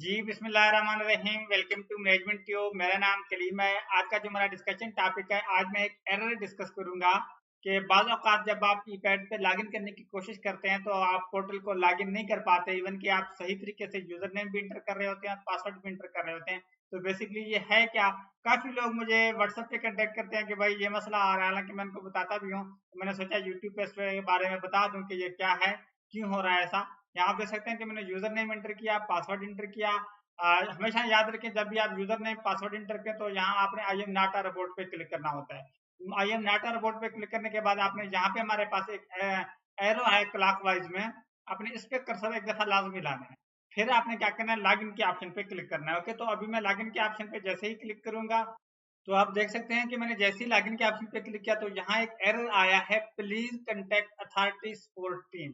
जी बिस्मिल्लाहिर्रहमानिर्रहीम। Welcome to management tube. मेरा नाम कलीम है। आज का जो मेरा डिस्कशन टॉपिक है, आज मैं एक एरर डिस्कस करूंगा कि बाज़ औक़ात जब आप ईपैड पे लॉगिन करने की कोशिश करते हैं तो आप पोर्टल को लॉगिन नहीं कर पाते, इवन कि आप सही तरीके से यूजर नेम भी इंटर कर रहे होते हैं और पासवर्ड भी इंटर कर रहे होते हैं। तो बेसिकली ये है क्या, काफ़ी लोग मुझे व्हाट्सएप पे कंटेक्ट करते हैं कि भाई ये मसला आ रहा है, हालांकि मैं उनको बताता भी हूँ। तो मैंने सोचा यूट्यूब पे इसके बारे में बता दूं कि ये क्या है, क्यों हो रहा है ऐसा। यहाँ आप देख सकते हैं कि मैंने यूजर नेम इंटर किया, पासवर्ड इंटर किया। हमेशा याद रखें, जब भी आप यूजर नेम पासवर्ड इंटर करें तो यहाँ आपने I am not a robot पे क्लिक करना होता है। I am not a robot पे क्लिक करने के बाद आपने यहाँ पे हमारे पास एक एरो है क्लॉकवाइज में, आपने इस पे कर्सर एक दफा लाजमी लाना है। फिर आपने क्या करना है, लॉगिन के ऑप्शन पे क्लिक करना है। ओके, तो अभी मैं लॉगिन के ऑप्शन पे जैसे ही क्लिक करूंगा तो आप देख सकते हैं कि मैंने जैसे ही लॉगिन के ऑप्शन पे क्लिक किया तो यहाँ एक एरर आया है, please contact authority support team.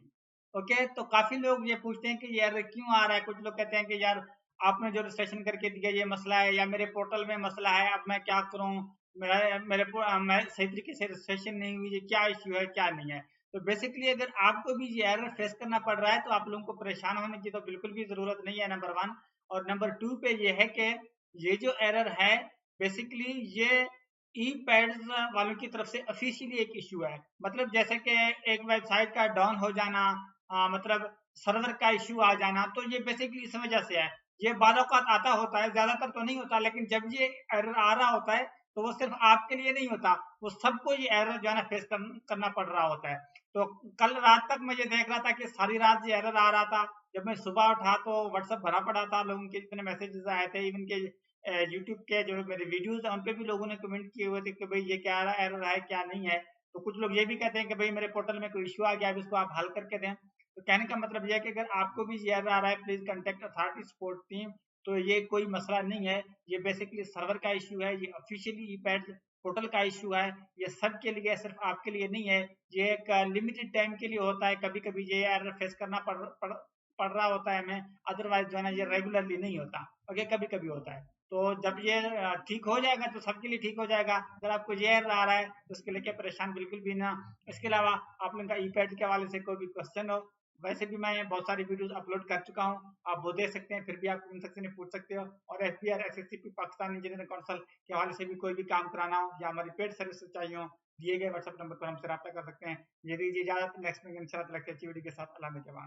Okay, तो काफी लोग ये पूछते हैं कि ये एरर क्यों आ रहा है। कुछ लोग कहते हैं कि यार आपने जो रजिस्ट्रेशन करके दिया ये मसला है, या मेरे पोर्टल में मसला है, अब मैं क्या करूं, मैं सही तरीके से रजिस्ट्रेशन नहीं हुई, ये क्या इश्यू है क्या नहीं है। तो बेसिकली अगर आपको भी ये एरर फेस करना पड़ रहा है तो आप लोगों को परेशान होने की तो बिल्कुल भी जरूरत नहीं है, नंबर वन। और नंबर टू पे ये है कि ये जो एरर है बेसिकली ये ई पैड्स वालों की तरफ से ऑफिशियली एक इशू है। मतलब जैसे कि एक वेबसाइट का डाउन हो जाना, मतलब सर्वर का इशू आ जाना, तो ये बेसिकली इस वजह से है। ये बाद औक़ात आता होता है, ज्यादातर तो नहीं होता, लेकिन जब ये एरर आ रहा होता है तो वो सिर्फ आपके लिए नहीं होता, वो सबको ये एरर जो है ना फेस करना पड़ रहा होता है। तो कल रात तक मैं ये देख रहा था कि सारी रात ये एरर आ रहा था। जब मैं सुबह उठा तो व्हाट्सएप भरा पड़ा था, लोगों के जितने मैसेजेस आए थे, इवन के यूट्यूब के जो मेरे वीडियोस हैं उन पे भी लोगों ने कमेंट किए हुए थे कि भाई ये क्या एरर है क्या नहीं है। तो कुछ लोग ये भी कहते हैं कि भाई मेरे पोर्टल में कोई इशू आ गया, अब इसको आप हल करके दें। तो कहने का मतलब ये है कि अगर आपको भी ये एरर आ रहा है, please contact authority support team. तो ये कोई मसला नहीं है, ये बेसिकली सर्वर का इशू है, ये ऑफिशियली ईपैड पोर्टल का इशू है। ये सब के लिए, सिर्फ आपके लिए नहीं है। ये एक लिमिटेड टाइम के लिए होता है, कभी कभी ये एरर फेस करना पड़ रहा होता है हमें, अदरवाइज जो है ना ये रेगुलरली नहीं होता। ओके, कभी कभी होता है। तो जब ये ठीक हो जाएगा तो सबके लिए ठीक हो जाएगा। अगर आपको ये एरर आ रहा है तो उसके लिए क्या परेशान बिल्कुल भी ना। इसके अलावा आप लोगों का ईपैड के हवाले से कोई भी क्वेश्चन हो, वैसे भी मैं बहुत सारी वीडियोस अपलोड कर चुका हूँ, आप वो देख सकते हैं, फिर भी आप कमेंट सेक्शन में पूछ सकते हो। और एफपीआर एसएससीपी पाकिस्तान इंजीनियरिंग काउंसिल के हवाले से भी कोई भी काम कराना हो या हमारी पेड सर्विस चाहिए हो, दिए गए व्हाट्सएप नंबर पर हमसे रब्ता कर सकते हैं। ये दीजिए इजाजत, नेक्स्ट में इंशाल्लाह अच्छी वीडियो के साथ। अल्लाह के बाद।